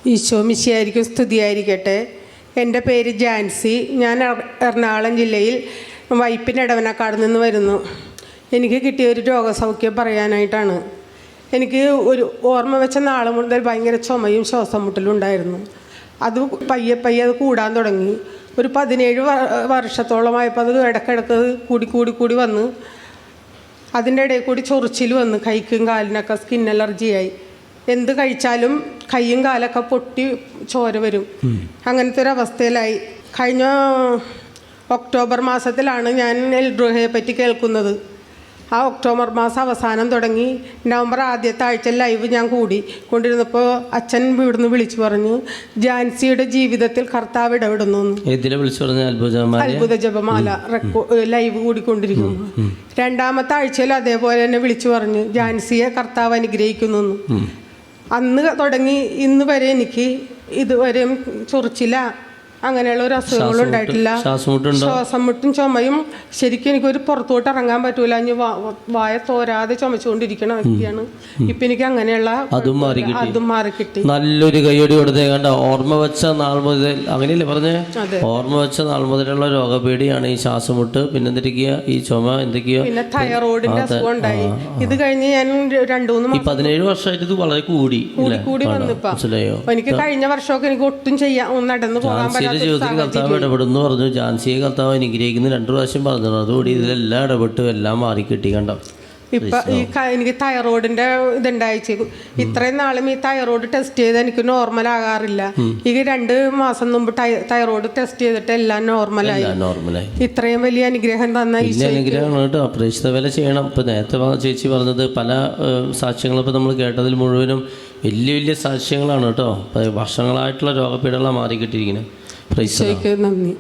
ഈശോ മിശിഹായിരിക്കും സ്തുതിയായിരിക്കട്ടെ. എൻ്റെ പേര് ജാൻസി. ഞാൻ എറണാകുളം ജില്ലയിൽ വൈപ്പിനിടവനക്കാട് നിന്ന് വരുന്നു. എനിക്ക് കിട്ടിയ ഒരു രോഗസൗഖ്യം പറയാനായിട്ടാണ്. എനിക്ക് ഒരു ഓർമ്മ വെച്ച നാൾ മുതൽ ഭയങ്കര ചുമയും ശ്വാസം മുട്ടലും ഉണ്ടായിരുന്നു. അത് പയ്യെ അത് കൂടാൻ തുടങ്ങി. ഒരു 17 വർഷത്തോളമായപ്പോൾ അത് ഇടയ്ക്കിടയ്ക്ക് കൂടി വന്ന് അതിൻ്റെ ഇടയിൽ കൂടി ചൊറിച്ചിൽ വന്ന് കൈക്കും കാലിനൊക്കെ സ്കിൻ അലർജിയായി. എന്ത് കഴിച്ചാലും കൈയും കാലൊക്കെ പൊട്ടി ചോര വരും. അങ്ങനത്തെ ഒരു അവസ്ഥയിലായി. കഴിഞ്ഞ ഒക്ടോബർ മാസത്തിലാണ് ഞാൻ എൽഡ്രോഹയെ പറ്റി കേൾക്കുന്നത്. ആ ഒക്ടോബർ മാസം അവസാനം തുടങ്ങി നവംബർ ആദ്യത്തെ ആഴ്ച ലൈവ് ഞാൻ കൊണ്ടിരുന്നപ്പോൾ അച്ഛൻ ഇവിടുന്ന് വിളിച്ചു പറഞ്ഞു, ജാൻസിയുടെ ജീവിതത്തിൽ കർത്താവ് ഇടപെടുന്നു. അത്ഭുത ജപമാല ലൈവ് കൂടിക്കൊണ്ടിരിക്കുന്നു. രണ്ടാമത്തെ ആഴ്ചയിൽ അതേപോലെ തന്നെ വിളിച്ചു പറഞ്ഞു, ജാൻസിയെ കർത്താവ് അനുഗ്രഹിക്കുന്നു. അന്ന് തുടങ്ങി ഇന്ന് വരെ എനിക്ക് ഇതുവരെയും ചൊറിച്ചില്ല, അങ്ങനെയുള്ള ഒരു അസുഖങ്ങളും ഉണ്ടായിട്ടില്ല. ശ്വാസം മുട്ടും ചുമയും ശരിക്കും എനിക്കൊരു പുറത്തോട്ട് ഇറങ്ങാൻ പറ്റൂല. ഇനി വായ തോരാതെ ചുമച്ചുകൊണ്ടിരിക്കണ വ്യക്തിയാണ്. ഇപ്പൊ എനിക്ക് അങ്ങനെയുള്ള അതും മാറി കിട്ടി. നല്ലൊരു കൈയടി കൊടുത്തേ. കണ്ട, ഓർമ്മ വെച്ച നാൾ മുതൽ, അങ്ങനെയല്ലേ പറഞ്ഞേ? ഓർമ്മ വെച്ച നാൾ മുതലുള്ള രോഗപേടിയാണ് ഈ ശ്വാസമുട്ട്, പിന്നെ എന്തൊക്കെയാ ഈ ചുമ, എന്തൊക്കെയോ, പിന്നെ തൈറോയിഡിന്റെ അസുഖം ഉണ്ടായി. ഇത് കഴിഞ്ഞ് ഞാൻ 2-3 മാസം 17 വർഷമായിട്ട് ഇത് വളരെ കൂടി വന്നിപ്പോ. എനിക്ക് കഴിഞ്ഞ വർഷമൊക്കെ എനിക്ക് ഒട്ടും നടന്നു പോകാൻ പറ്റാത്ത ജീവിതത്തിൽ കർത്താവ് ഇടപെടുന്നു പറഞ്ഞു. ജാൻസിയെ കർത്താവ് അനുഗ്രഹിക്കുന്നു 2 പ്രാവശ്യം പറഞ്ഞു. അതുകൂടി ഇതിലെല്ലാം ഇടപെട്ട് എല്ലാം മാറിക്കിട്ടി. കണ്ടോ, ഇപ്പൊ എനിക്ക് തൈറോയിഡിന്റെ ഇതുണ്ടായിച്ചു. ഇത്രയും നാളും ഈ തൈറോയിഡ് ടെസ്റ്റ് ചെയ്ത് എനിക്ക് നോർമൽ ആകാറില്ല. ഈ 2 മാസം മുമ്പ് തൈറോയിഡ് ടെസ്റ്റ് ചെയ്തിട്ട് എല്ലാം നോർമലായി. ഇത്രയും വലിയ അനുഗ്രഹം തന്ന അനുഗ്രഹമാണ് കേട്ടോ. അപ്രേക്ഷിത വില ചെയ്യണം. ഇപ്പൊ നേരത്തെ ചേച്ചി പറഞ്ഞത് പല സാക്ഷ്യങ്ങളും ഇപ്പൊ നമ്മൾ കേട്ടതിൽ മുഴുവനും വലിയ സാക്ഷ്യങ്ങളാണ് കേട്ടോ. വർഷങ്ങളായിട്ടുള്ള രോഗപീഠകളാണ് മാറിക്കിട്ടിരിക്കുന്നത്. നന്ദി.